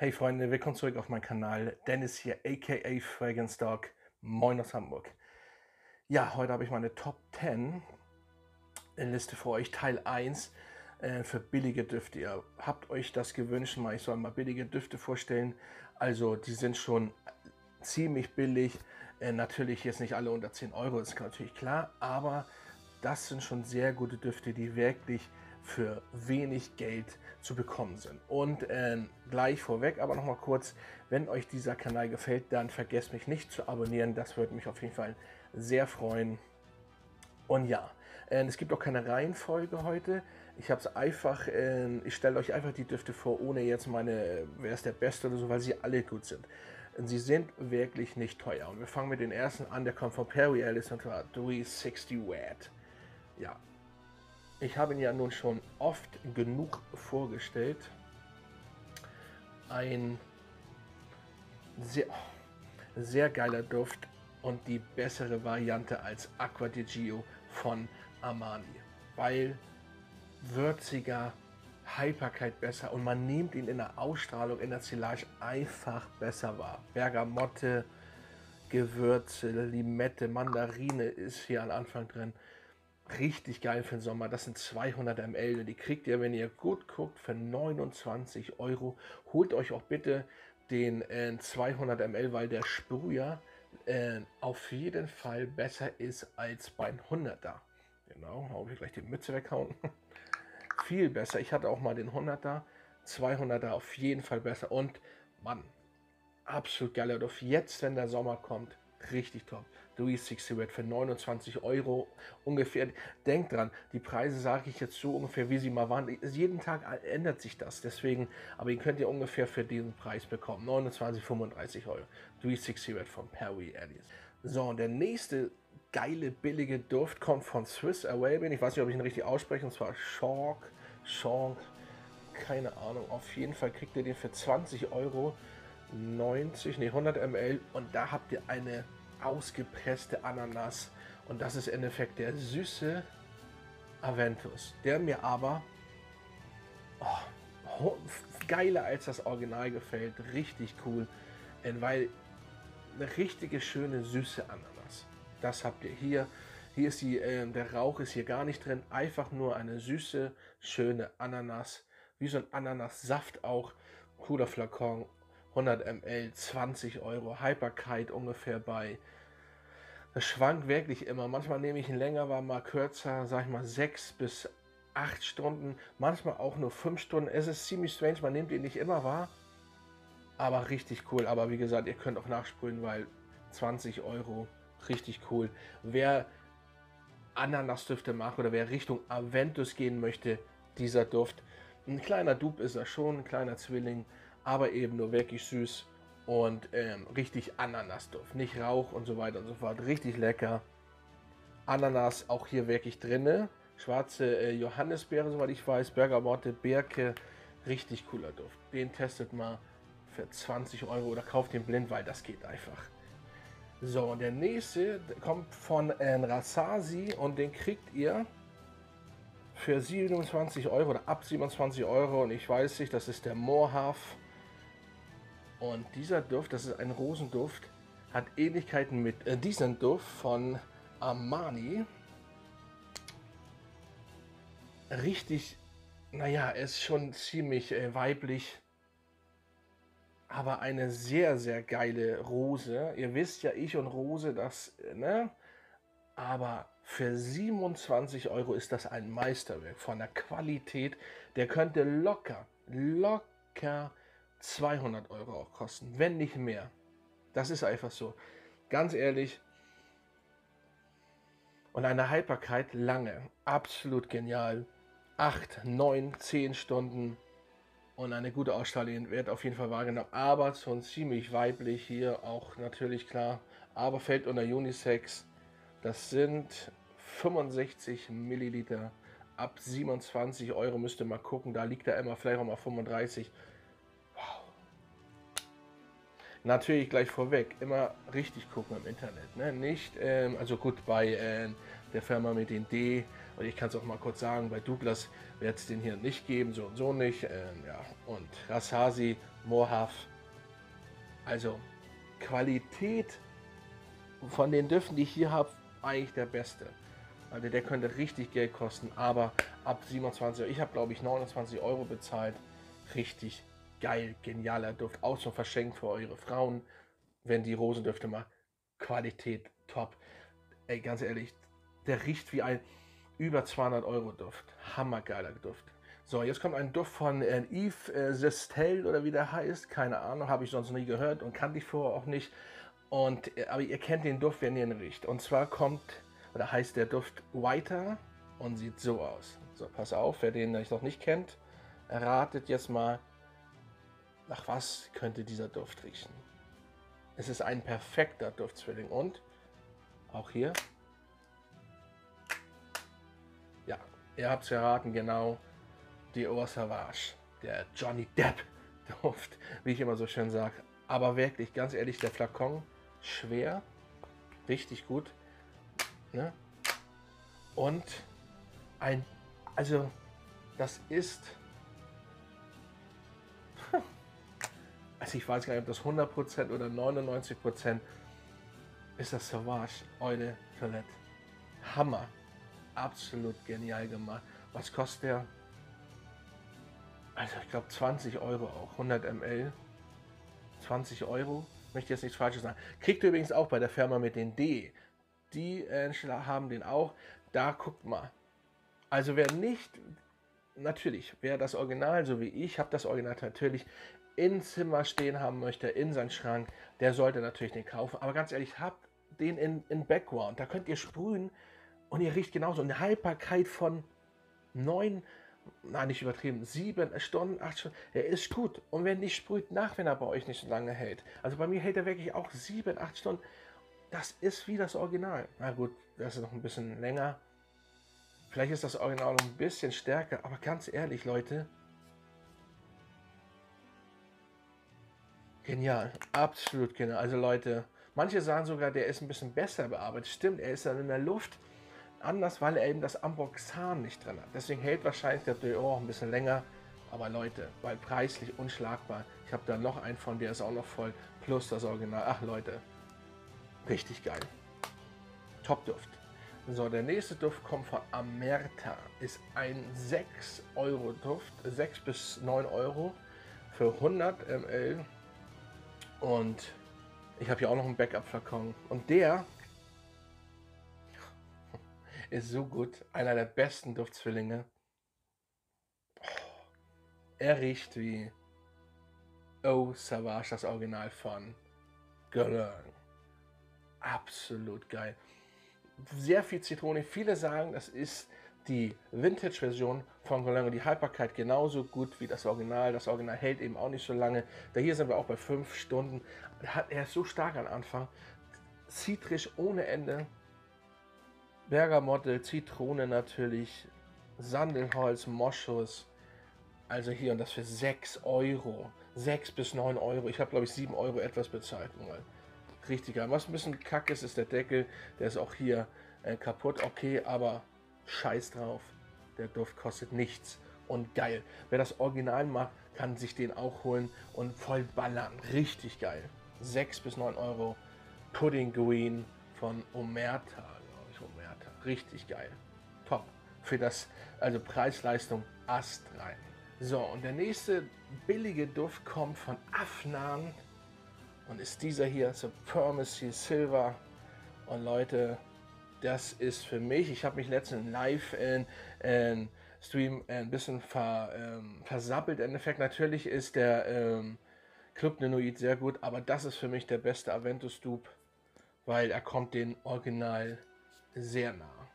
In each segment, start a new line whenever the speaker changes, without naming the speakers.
Hey Freunde, willkommen zurück auf meinen Kanal. Dennis hier, aka Fragrance Dog. Moin aus Hamburg. Ja, heute habe ich meine Top 10 Liste für euch, Teil 1 für billige Düfte. Ihr habt euch das gewünscht, ich soll mal billige Düfte vorstellen. Also die sind schon ziemlich billig. Natürlich jetzt nicht alle unter 10 Euro, ist natürlich klar, aber das sind schon sehr gute Düfte, die wirklich für wenig Geld zu bekommen sind. Und gleich vorweg, aber noch mal kurz, wenn euch dieser Kanal gefällt, dann vergesst mich nicht zu abonnieren. Das würde mich auf jeden Fall sehr freuen. Und ja, es gibt auch keine Reihenfolge heute. Ich habe es einfach, ich stelle euch einfach die Düfte vor, ohne jetzt wer ist der Beste oder so, weil sie alle gut sind. Sie sind wirklich nicht teuer. Und wir fangen mit den ersten an, der kommt von Perry Ellis und zwar 360 Watt. Ja, ich habe ihn ja nun schon oft genug vorgestellt. Ein sehr, sehr geiler Duft und die bessere Variante als Acqua di Gio von Armani, weil würziger, Haltbarkeit besser und man nimmt ihn in der Ausstrahlung, in der Silage einfach besser wahr. Bergamotte, Gewürze, Limette, Mandarine ist hier am Anfang drin. Richtig geil für den Sommer. Das sind 200 ml und die kriegt ihr, wenn ihr gut guckt, für 29 Euro. Holt euch auch bitte den 200 ml, weil der Sprüher auf jeden Fall besser ist als beim 100er. Genau, hau ich gleich die Mütze weghauen. Viel besser. Ich hatte auch mal den 100er, 200er auf jeden Fall besser. Und Mann, absolut geiler Duft. Jetzt, wenn der Sommer kommt, richtig top. 360 Watt für 29 Euro ungefähr. Denkt dran, die Preise sage ich jetzt so ungefähr, wie sie mal waren. Jeden Tag ändert sich das. Deswegen, aber ihr könnt ja ungefähr für diesen Preis bekommen. 29, 35 Euro. 360 Watt von Perry Ellis. So, und der nächste geile, billige Duft kommt von Swiss Arabian. Ich weiß nicht, ob ich ihn richtig ausspreche. Und zwar Shawk. Keine Ahnung. Auf jeden Fall kriegt ihr den für 20 Euro. 100 ml und da habt ihr eine ausgepresste Ananas und das ist im Endeffekt der süße Aventus, der mir aber geiler als das Original gefällt, richtig cool, weil eine richtige schöne süße Ananas, das habt ihr hier. Hier ist der Rauch ist hier gar nicht drin, einfach nur eine süße, schöne Ananas, wie so ein Ananassaft auch, cooler Flakon. 100 ml, 20 Euro, Haltbarkeit ungefähr bei. Das schwankt wirklich immer. Manchmal nehme ich ihn länger, war mal kürzer, sag ich mal 6 bis 8 Stunden, manchmal auch nur 5 Stunden. Es ist ziemlich strange, man nimmt ihn nicht immer wahr, aber richtig cool. Aber wie gesagt, ihr könnt auch nachsprühen, weil 20 Euro, richtig cool. Wer Ananasdüfte mag oder wer Richtung Aventus gehen möchte, dieser Duft. Ein kleiner Dupe ist er schon, ein kleiner Zwilling, aber eben nur wirklich süß und richtig Ananasduft. Nicht Rauch und so weiter und so fort. Richtig lecker. Ananas auch hier wirklich drinne. Schwarze Johannisbeere, soweit ich weiß. Bergamotte, Birke. Richtig cooler Duft. Den testet mal für 20 Euro oder kauft den blind, weil das geht einfach. So, und der nächste kommt von Rasasi und den kriegt ihr für 27 Euro oder ab 27 Euro und ich weiß nicht, das ist der Moorhaff. Und dieser Duft, das ist ein Rosenduft, hat Ähnlichkeiten mit diesem Duft von Armani. Richtig, naja, er ist schon ziemlich weiblich, aber eine sehr, sehr geile Rose. Ihr wisst ja, ich und Rose, das, ne? Aber für 27 Euro ist das ein Meisterwerk von der Qualität. Der könnte locker 200 Euro auch kosten, wenn nicht mehr. Das ist einfach so. Ganz ehrlich. Und eine Haltbarkeit lange. Absolut genial. 8, 9, 10 Stunden. Und eine gute Ausstrahlung wird auf jeden Fall wahrgenommen. Aber schon ziemlich weiblich hier auch natürlich klar. Aber fällt unter Unisex. Das sind 65 Milliliter. Ab 27 Euro müsst ihr mal gucken. Da liegt er immer vielleicht auch mal 35. Wow. Natürlich gleich vorweg, immer richtig gucken im Internet. Ne? Nicht, also gut, bei der Firma mit den D, und ich kann es auch mal kurz sagen, bei Douglas wird es den hier nicht geben, so und so nicht. Ja. Und Rasasi Mohave. Also Qualität von den Düften, die ich hier habe, eigentlich der beste. Also der könnte richtig Geld kosten, aber ab 27 Euro. Ich habe, glaube ich, 29 Euro bezahlt. Richtig geil, genialer Duft. Auch zum Verschenken für eure Frauen, wenn die Rosendüfte mal. Qualität top. Ey, ganz ehrlich, der riecht wie ein über 200 Euro Duft. Hammergeiler Duft. So, jetzt kommt ein Duft von Yves Sestel oder wie der heißt. Keine Ahnung, habe ich sonst nie gehört und kannte ich vorher auch nicht. Und, aber ihr kennt den Duft, wenn ihr ihn riecht. Und zwar kommt, oder heißt der Duft Whiter und sieht so aus. So, pass auf, wer den noch nicht kennt, erratet jetzt mal, nach was könnte dieser Duft riechen. Es ist ein perfekter Duftzwilling und auch hier, ja, ihr habt es erraten, genau, Dior Sauvage, der Johnny Depp Duft, wie ich immer so schön sage. Aber wirklich, ganz ehrlich, der Flakon, schwer, richtig gut, ne? Und also das ist, also ich weiß gar nicht, ob das 100% oder 99% ist das Sauvage Eau de Toilette. Hammer, absolut genial gemacht. Was kostet der? Also ich glaube 20 Euro auch, 100 ml, 20 Euro, möchte jetzt nichts Falsches sagen. Kriegt ihr übrigens auch bei der Firma mit den D. Die haben den auch, da guckt mal. Also wer nicht, natürlich, wer das Original, so wie ich, habe das Original natürlich im Zimmer stehen haben möchte, in seinem Schrank, der sollte natürlich den kaufen. Aber ganz ehrlich, habt den in Background, da könnt ihr sprühen und ihr riecht genauso. Eine Haltbarkeit von 9, nein, nicht übertrieben, 7 Stunden, 8 Stunden, er ist gut. Und wenn nicht, sprüht nach, wenn er bei euch nicht so lange hält. Also bei mir hält er wirklich auch 7, 8 Stunden. Das ist wie das Original. Na gut, das ist noch ein bisschen länger. Vielleicht ist das Original noch ein bisschen stärker, aber ganz ehrlich, Leute, genial, absolut genial. Also Leute, manche sagen sogar, der ist ein bisschen besser bearbeitet. Stimmt, er ist dann in der Luft anders, weil er eben das Ambroxan nicht drin hat. Deswegen hält wahrscheinlich der Dior auch ein bisschen länger. Aber Leute, weil preislich unschlagbar. Ich habe da noch einen von, der ist auch noch voll. Plus das Original. Ach Leute, richtig geil. Top-Duft. So, der nächste Duft kommt von Amerta. Ist ein 6 Euro Duft. 6 bis 9 Euro für 100 ml. Und ich habe hier auch noch einen Backup-Flakon. Und der ist so gut. Einer der besten Duftzwillinge. Er riecht wie Eau Sauvage, das Original von Guerlain. Absolut geil. Sehr viel Zitrone. Viele sagen, das ist die Vintage-Version von Guerlain und die Haltbarkeit genauso gut wie das Original. Das Original hält eben auch nicht so lange. Da hier sind wir auch bei 5 Stunden. Er ist so stark am Anfang. Zitrisch ohne Ende. Bergamotte, Zitrone natürlich, Sandelholz, Moschus. Also hier und das für 6 Euro. 6 bis 9 Euro. Ich habe glaube ich 7 Euro etwas bezahlt. Mal. Richtig geil. Was ein bisschen kacke ist, ist der Deckel. Der ist auch hier kaputt. Okay, aber scheiß drauf. Der Duft kostet nichts. Und geil. Wer das Original macht, kann sich den auch holen und voll ballern. Richtig geil. 6 bis 9 Euro. Pudding Green von Omerta, glaube ich. Omerta. Richtig geil. Top. Für das, also Preis-Leistung Ast rein. So, und der nächste billige Duft kommt von Afnan. Und ist dieser hier, Supremacy Silver. Und Leute, das ist für mich, ich habe mich letztens live in Stream ein bisschen versappelt. Im Endeffekt, natürlich ist der Club Nenoid sehr gut, aber das ist für mich der beste Aventus Dupe, weil er kommt den Original sehr nah.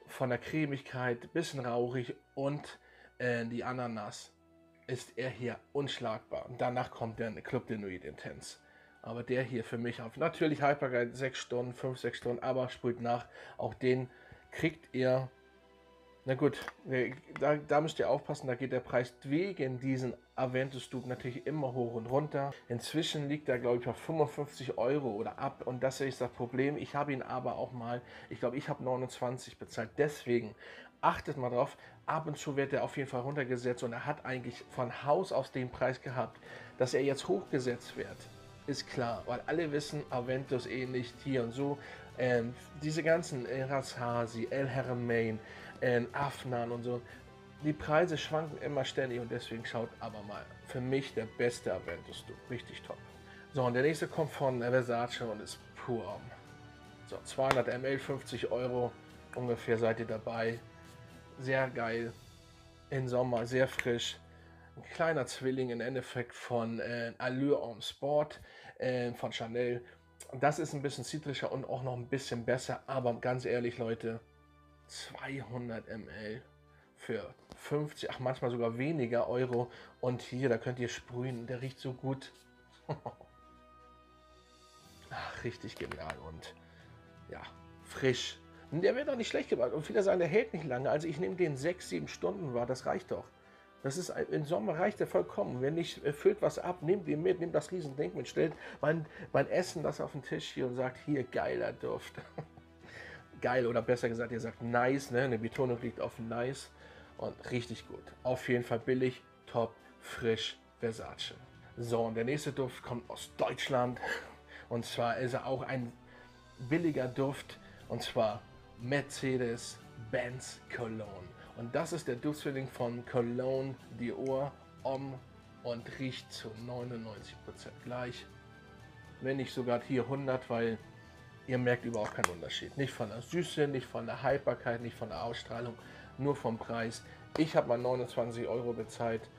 Von der Cremigkeit, bisschen rauchig und die Ananas ist er hier unschlagbar. Und danach kommt der Club de Nuit Intense. Aber der hier für mich auf natürlich Haltbarkeit 6 Stunden, 5, 6 Stunden, aber sprüht nach. Auch den kriegt ihr. Na gut, da müsst ihr aufpassen, da geht der Preis wegen diesen Aventus Dupe natürlich immer hoch und runter. Inzwischen liegt er, glaube ich, bei 55 Euro oder ab und das ist das Problem. Ich habe ihn aber auch mal, ich glaube, ich habe 29 bezahlt. Deswegen achtet mal drauf, Ab und zu wird er auf jeden Fall runtergesetzt und er hat eigentlich von Haus aus den Preis gehabt. Dass er jetzt hochgesetzt wird, ist klar, weil alle wissen, Aventus ähnlich, hier und so. Diese ganzen Rasasi, El Haramain, Afnan und so, die Preise schwanken immer ständig und deswegen schaut aber mal, für mich der beste Aventus, du, richtig top. So, und der nächste kommt von Versace und ist pur. So, 200 ml, 50 Euro ungefähr seid ihr dabei. Sehr geil. Im Sommer, sehr frisch. Ein kleiner Zwilling im Endeffekt von Allure Homme Sport von Chanel. Das ist ein bisschen zitrischer und auch noch ein bisschen besser, aber ganz ehrlich, Leute, 200 ml für 50, ach manchmal sogar weniger Euro. Und hier, da könnt ihr sprühen, der riecht so gut. Ach, richtig genial und ja, frisch. Und der wird auch nicht schlecht gemacht. Und viele sagen, der hält nicht lange. Also ich nehme den 6, 7 Stunden wahr, das reicht doch. Das ist, im Sommer reicht der vollkommen. Wenn nicht, füllt was ab, nehmt den mit, nehmt das Riesending mit, stellt mein Essen das auf den Tisch hier und sagt, hier, geiler Duft. Geil, oder besser gesagt, ihr sagt nice, ne? Eine Betonung liegt auf nice und richtig gut. Auf jeden Fall billig, top, frisch, Versace. So, und der nächste Duft kommt aus Deutschland. Und zwar ist er auch ein billiger Duft, und zwar Mercedes-Benz Cologne. Und das ist der Duftzwilling von Cologne Dior Homme und riecht zu 99% gleich. Wenn nicht sogar hier 100, weil ihr merkt überhaupt keinen Unterschied. Nicht von der Süße, nicht von der Haltbarkeit, nicht von der Ausstrahlung, nur vom Preis. Ich habe mal 29 Euro bezahlt.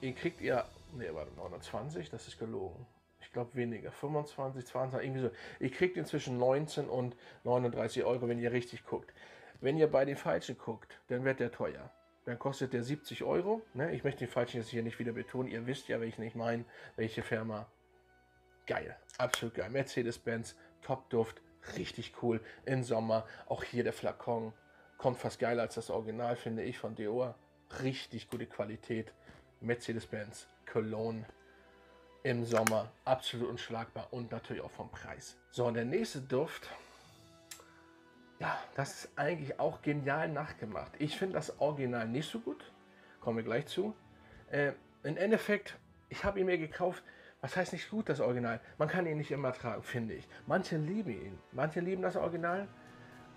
Ihr kriegt ihr, ne, warte, 29, das ist gelogen. Ich glaube weniger, 25, 22, irgendwie so. Ihr kriegt inzwischen 19 und 39 Euro, wenn ihr richtig guckt. Wenn ihr bei den Falschen guckt, dann wird der teuer. Dann kostet der 70 Euro. Ne? Ich möchte den Falschen jetzt hier nicht wieder betonen. Ihr wisst ja, welchen ich meine, welche Firma. Geil, absolut geil. Mercedes-Benz, Top-Duft, richtig cool. Im Sommer, auch hier der Flakon. Kommt fast geiler als das Original, finde ich, von Dior. Richtig gute Qualität. Mercedes-Benz, Cologne. Im Sommer absolut unschlagbar und natürlich auch vom Preis. So, und der nächste Duft, ja, das ist eigentlich auch genial nachgemacht. Ich finde das Original nicht so gut, kommen wir gleich zu. Im Endeffekt, ich habe ihn mir gekauft, was heißt nicht gut, das Original? Man kann ihn nicht immer tragen, finde ich. Manche lieben ihn, manche lieben das Original,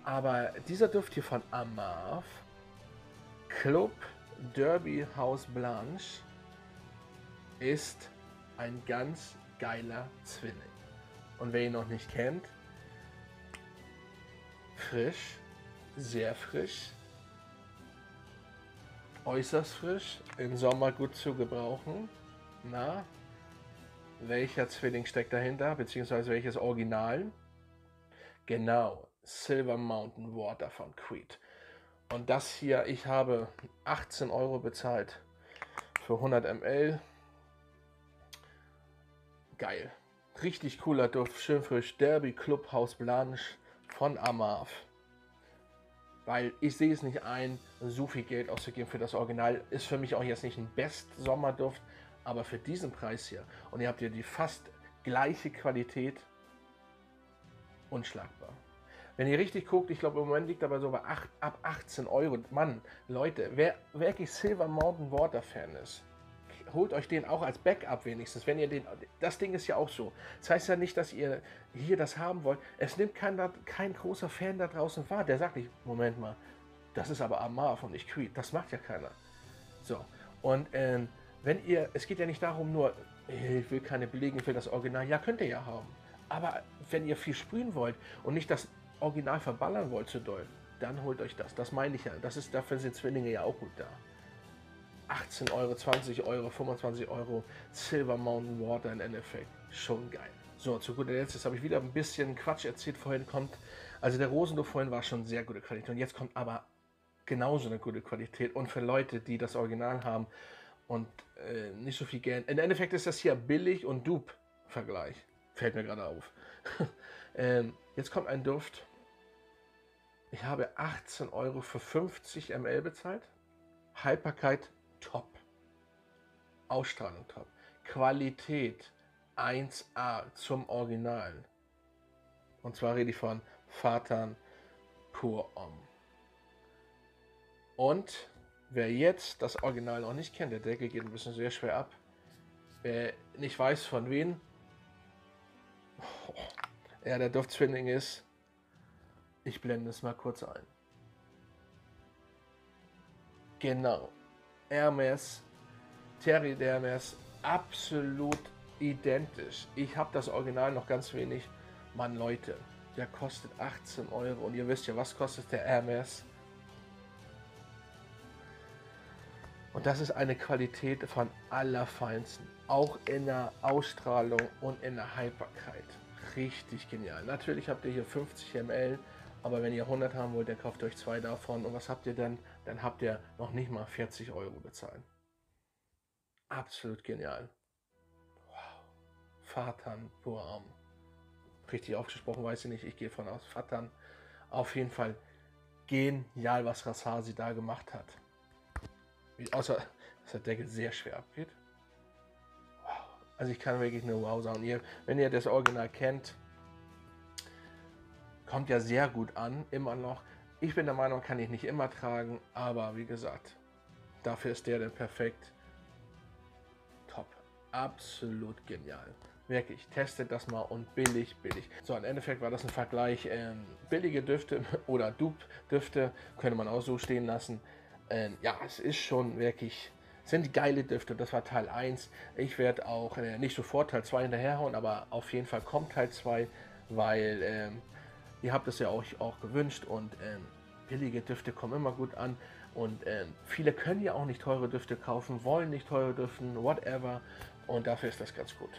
aber dieser Duft hier von Amarv, Club Derby House Blanche, ist ein ganz geiler Zwilling. Und wer ihn noch nicht kennt, frisch, sehr frisch, äußerst frisch, im Sommer gut zu gebrauchen. Na, welcher Zwilling steckt dahinter, beziehungsweise welches Original? Genau, Silver Mountain Water von Creed. Und das hier, ich habe 18 Euro bezahlt für 100 ml. Geil. Richtig cooler Duft, schön frisch. Derby Club House Blanche von Amarv. Weil ich sehe es nicht ein, so viel Geld auszugeben für das Original. Ist für mich auch jetzt nicht ein Best-Sommerduft, aber für diesen Preis hier. Und ihr habt ja die fast gleiche Qualität. Unschlagbar. Wenn ihr richtig guckt, ich glaube im Moment liegt aber so bei ab 18 Euro. Mann, Leute, wer wirklich Silver Mountain Water Fan ist, holt euch den auch als Backup wenigstens, wenn ihr den, das Ding ist ja auch so. Das heißt ja nicht, dass ihr hier das haben wollt. Es nimmt kein großer Fan da draußen wahr, der sagt nicht, Moment mal, das ist aber Amarv und nicht Creed. Das macht ja keiner. So, und wenn ihr, es geht ja nicht darum nur, ich will keine Belege, ich will das Original, ja könnt ihr ja haben. Aber wenn ihr viel sprühen wollt und nicht das Original verballern wollt zu doll, dann holt euch das. Das meine ich ja. Das ist, dafür sind Zwillinge ja auch gut da. 18 Euro, 20 Euro, 25 Euro, Silver Mountain Water im Endeffekt. Schon geil. So, zu guter Letzt, jetzt habe ich wieder ein bisschen Quatsch erzählt. Vorhin kommt, also der Rosenduft vorhin war schon sehr gute Qualität. Und jetzt kommt aber genauso eine gute Qualität. Und für Leute, die das Original haben und nicht so viel Geld. Im Endeffekt ist das hier billig und Dupe-Vergleich. Fällt mir gerade auf. Jetzt kommt ein Duft. Ich habe 18 Euro für 50 ml bezahlt. Haltbarkeit top. Ausstrahlung top. Qualität 1A zum Original. Und zwar rede ich von Vatan Pur Homme. Und wer jetzt das Original noch nicht kennt, der Deckel geht ein bisschen sehr schwer ab. Wer nicht weiß von wem er der Duftzwilling ist, ich blende es mal kurz ein. Genau. Hermes, Terry d'Hermes, absolut identisch. Ich habe das Original noch ganz wenig. Mann, Leute, der kostet 18 Euro. Und ihr wisst ja, was kostet der Hermes? Und das ist eine Qualität von allerfeinsten. Auch in der Ausstrahlung und in der Haltbarkeit. Richtig genial. Natürlich habt ihr hier 50 ml, aber wenn ihr 100 haben wollt, dann kauft euch 2 davon. Und was habt ihr dann? Dann habt ihr noch nicht mal 40 Euro bezahlt. Absolut genial. Wow. Fatan Buam. Richtig ausgesprochen, weiß ich nicht. Ich gehe von aus. Fatan. Auf jeden Fall genial, was Rasasi da gemacht hat. Außer, dass der Deckel sehr schwer abgeht. Wow. Also ich kann wirklich nur wow sagen. Wenn ihr das Original kennt, kommt ja sehr gut an, immer noch. Ich bin der Meinung, kann ich nicht immer tragen, aber wie gesagt, dafür ist der dann perfekt. Top. Absolut genial. Wirklich, testet das mal und billig. So, im Endeffekt war das ein Vergleich. Billige Düfte oder Dupe-Düfte könnte man auch so stehen lassen. Ja, es ist schon wirklich, sind geile Düfte. Das war Teil 1. Ich werde auch nicht sofort Teil 2 hinterherhauen, aber auf jeden Fall kommt Teil 2, weil ihr habt es ja auch gewünscht und billige Düfte kommen immer gut an. Und viele können ja auch nicht teure Düfte kaufen, wollen nicht teure Düfte, whatever. Und dafür ist das ganz gut.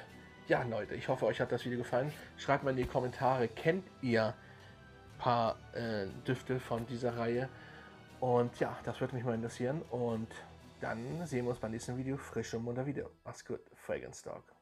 Ja, Leute, ich hoffe, euch hat das Video gefallen. Schreibt mal in die Kommentare, kennt ihr ein paar Düfte von dieser Reihe? Und ja, das würde mich mal interessieren. Und dann sehen wir uns beim nächsten Video. Frisch und munter Video. Macht's gut. Fragrance Dog.